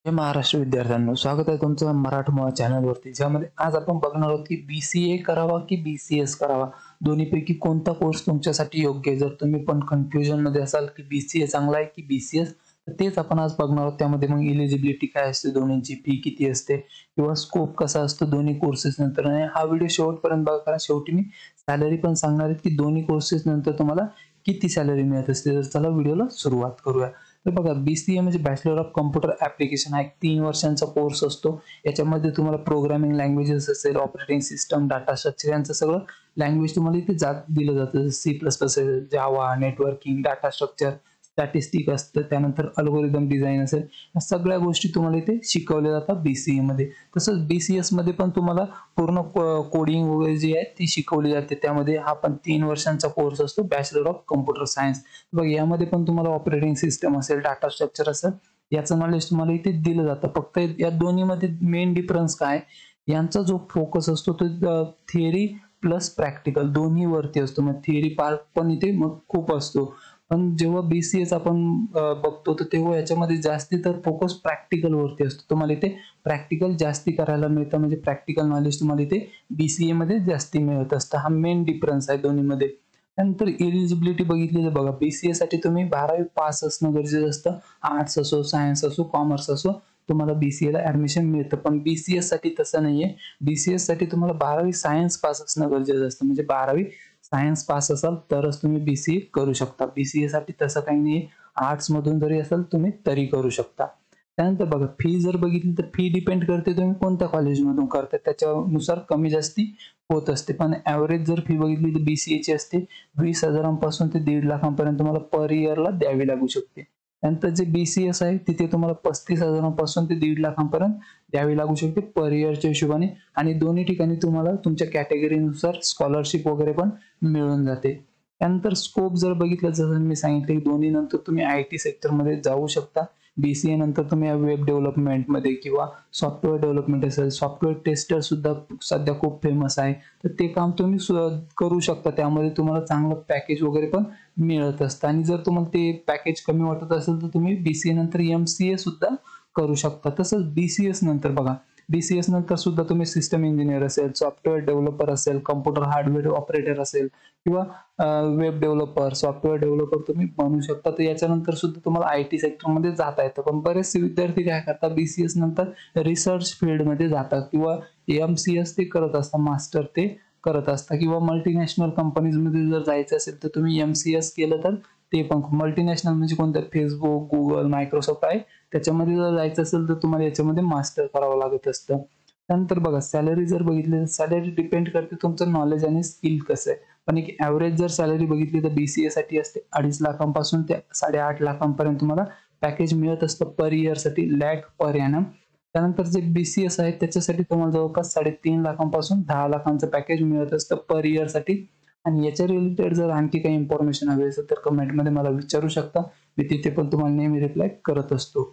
हे महाराष्ट्र विद्यार्थ्यांनो, स्वागत आहे तुमचं मराठमोळा चॅनलवरती, ज्यामध्ये आज आपण बघणार आहोत की BCA करावा की BCS करावा, दोन्हीपैकी कोणता कोर्स तुमच्यासाठी योग्य आहे. जर तुम्ही पण कन्फ्युजन मध्ये असाल की BCA चांगला आहे की BCS, तर तेच आपण आज बघणार आहोत. त्यामध्ये मग एलिजिबिलिटी काय असते, दोन्हींची फी किती असते किंवा स्कोप कसा असतो दोन्ही कोर्सेस नंतर. आणि हा व्हिडिओ शेवटपर्यंत बघा, कारण शेवटी मी सॅलरी पण सांगणार आहे की दोन्ही कोर्सेस नंतर तुम्हाला किती सॅलरी मिळत असते. तर चला व्हिडिओला सुरुवात करूया. तर बघा, BCA म्हणजे बॅचलर ऑफ कम्प्युटर ऍप्लिकेशन हा एक 3 वर्षांचा कोर्स असतो. याच्यामध्ये तुम्हाला प्रोग्रामिंग लँग्वेजेस असेल, ऑपरेटिंग सिस्टम, डाटा स्ट्रक्चर यांचं सगळं लँग्वेज तुम्हाला इथे दिलं जातं. C++ असेल, जावा, नेटवर्किंग, डाटा स्ट्रक्चर, स्टॅटिस्टिक असतं, त्यानंतर अल्गोरिदम डिझाईन असेल, या सगळ्या गोष्टी तुम्हाला इथे शिकवल्या जातात BCA मध्ये. तसंच BCS मध्ये पण तुम्हाला पूर्ण कोडिंग वगैरे जी आहे ती शिकवली जाते. त्यामध्ये हा पण 3 वर्षांचा कोर्स असतो, बॅचलर ऑफ कम्प्युटर सायन्स. बघ, यामध्ये पण तुम्हाला ऑपरेटिंग सिस्टम असेल, डाटा स्ट्रक्चर असेल, याचं नॉलेज तुम्हाला इथे दिलं जातं. फक्त या दोन्हीमध्ये मेन डिफरन्स काय, यांचा जो फोकस असतो तो थिअरी प्लस प्रॅक्टिकल दोन्ही वरती असतो. मग थिअरी पार्ट पण इथे मग खूप असतो. पण जेव्हा BCS आपण बघतो, तर तेव्हा याच्यामध्ये जास्ती तर फोकस प्रॅक्टिकल वरती असतो. तुम्हाला इथे प्रॅक्टिकल जास्ती करायला मिळतं, म्हणजे प्रॅक्टिकल नॉलेज तुम्हाला इथे BCA मध्ये जास्ती मिळत असतं. हा मेन डिफरन्स आहे दोन्हीमध्ये. त्यानंतर एलिजिबिलिटी बघितली तर बघा, BCA साठी तुम्ही 12वी पास असणं गरजेचं असतं. आर्ट्स असो, सायन्स असो, कॉमर्स असो, तुम्हाला BCA ला ऍडमिशन मिळतं. पण BCS साठी तसं नाहीये. BCS साठी तुम्हाला 12वी सायन्स पास असणं गरजेचं असतं. म्हणजे 12वी सायन्स पास असाल तरच तुम्ही BCA करू शकता. BCA साठी तसं काही नाही. आर्ट्स मधून जरी असाल तुम्ही तरी करू शकता. त्यानंतर बघा, फी जर बघितली तर फी डिपेंड करते तुम्ही कोणत्या कॉलेजमधून करताय, त्याच्यानुसार कमी जास्ती होत असते. पण ऍव्हरेज जर फी बघितली तर BCA ची असते 20,000 पासून ते 1.5 लाखांपर्यंत तुम्हाला पर इयरला द्यावी लागू शकते. त्यानंतर जे BCS आहे तिथे तुम्हाला 35,000 पासून ते 1.5 लाखांपर्यंत द्यावी लागू शकते पर इयरच्या हिशोबाने. आणि दोन्ही ठिकाणी तुम्हाला तुमच्या कॅटेगरीनुसार स्कॉलरशिप वगैरे पण मिळून जाते. त्यानंतर स्कोप जर बघितलं, जसं मी सांगितलं, दोन्ही नंतर तुम्ही IT सेक्टरमध्ये जाऊ शकता. BCA नंतर तुम्ही वेब डेव्हलपमेंटमध्ये किंवा सॉफ्टवेअर डेव्हलपमेंट असेल, सॉफ्टवेअर टेस्टर सुद्धा सध्या खूप फेमस आहे, तर ते काम तुम्ही करू शकता. त्यामध्ये तुम्हाला चांगलं पॅकेज वगैरे पण मिळत असतं. आणि जर तुम्हाला ते पॅकेज कमी वाटत असेल तर तुम्ही BCA नंतर MCA सुद्धा करू शकता. तसंच BCS नंतर बघा, BCS नंतर सुद्धा तुम्ही सिस्टम इंजिनियर असेल, सॉफ्टवेअर डेव्हलपर असेल, कम्प्युटर हार्डवेअर ऑपरेटर असेल किंवा वेब डेव्हलपर, सॉफ्टवेअर डेव्हलपर तुम्ही बनू शकता. तर याच्यानंतर सुद्धा तुम्हाला IT सेक्टरमध्ये जाता येतं. पण बरेचसे विद्यार्थी काय करतात, BCS नंतर रिसर्च फील्डमध्ये जातात किंवा MCS ते करत असतात, मास्टर ते करत असतात. किंवा मल्टीनॅशनल कंपनीजमध्ये जर जायचं असेल तर तुम्ही MCS केलं तर ते पण. मल्टीनॅशनल म्हणजे कोणतं, फेसबुक, गुगल, मायक्रोसॉफ्ट आहे, त्याच्यामध्ये जर जायचं असेल तर तुम्हाला याच्यामध्ये मास्टर करावं लागत असतं. त्यानंतर बघा, सॅलरी जर बघितली तर सॅलरी डिपेंड करते तुमचं नॉलेज आणि स्किल कसं आहे. पण एक ऍव्हरेज जर सॅलरी बघितली तर BCA साठी असते 2.5 लाखांपासून ते 8.5 लाखांपर्यंत तुम्हाला पॅकेज मिळत असतं पर इयर साठी, लॅक पर एनम. त्यानंतर जे BCS आहे त्याच्यासाठी तुम्हाला जवळपास 3.5 लाखांपासून 10 लाखांचं पॅकेज मिळत असतं पर इयर साठी. आणि याच्या रिलेटेड जर आणखी काही इन्फॉर्मेशन हवी असेल तर कमेंटमध्ये मला विचारू शकता. मी तिथे पण तुम्हाला नेहमी रिप्लाय करत असतो.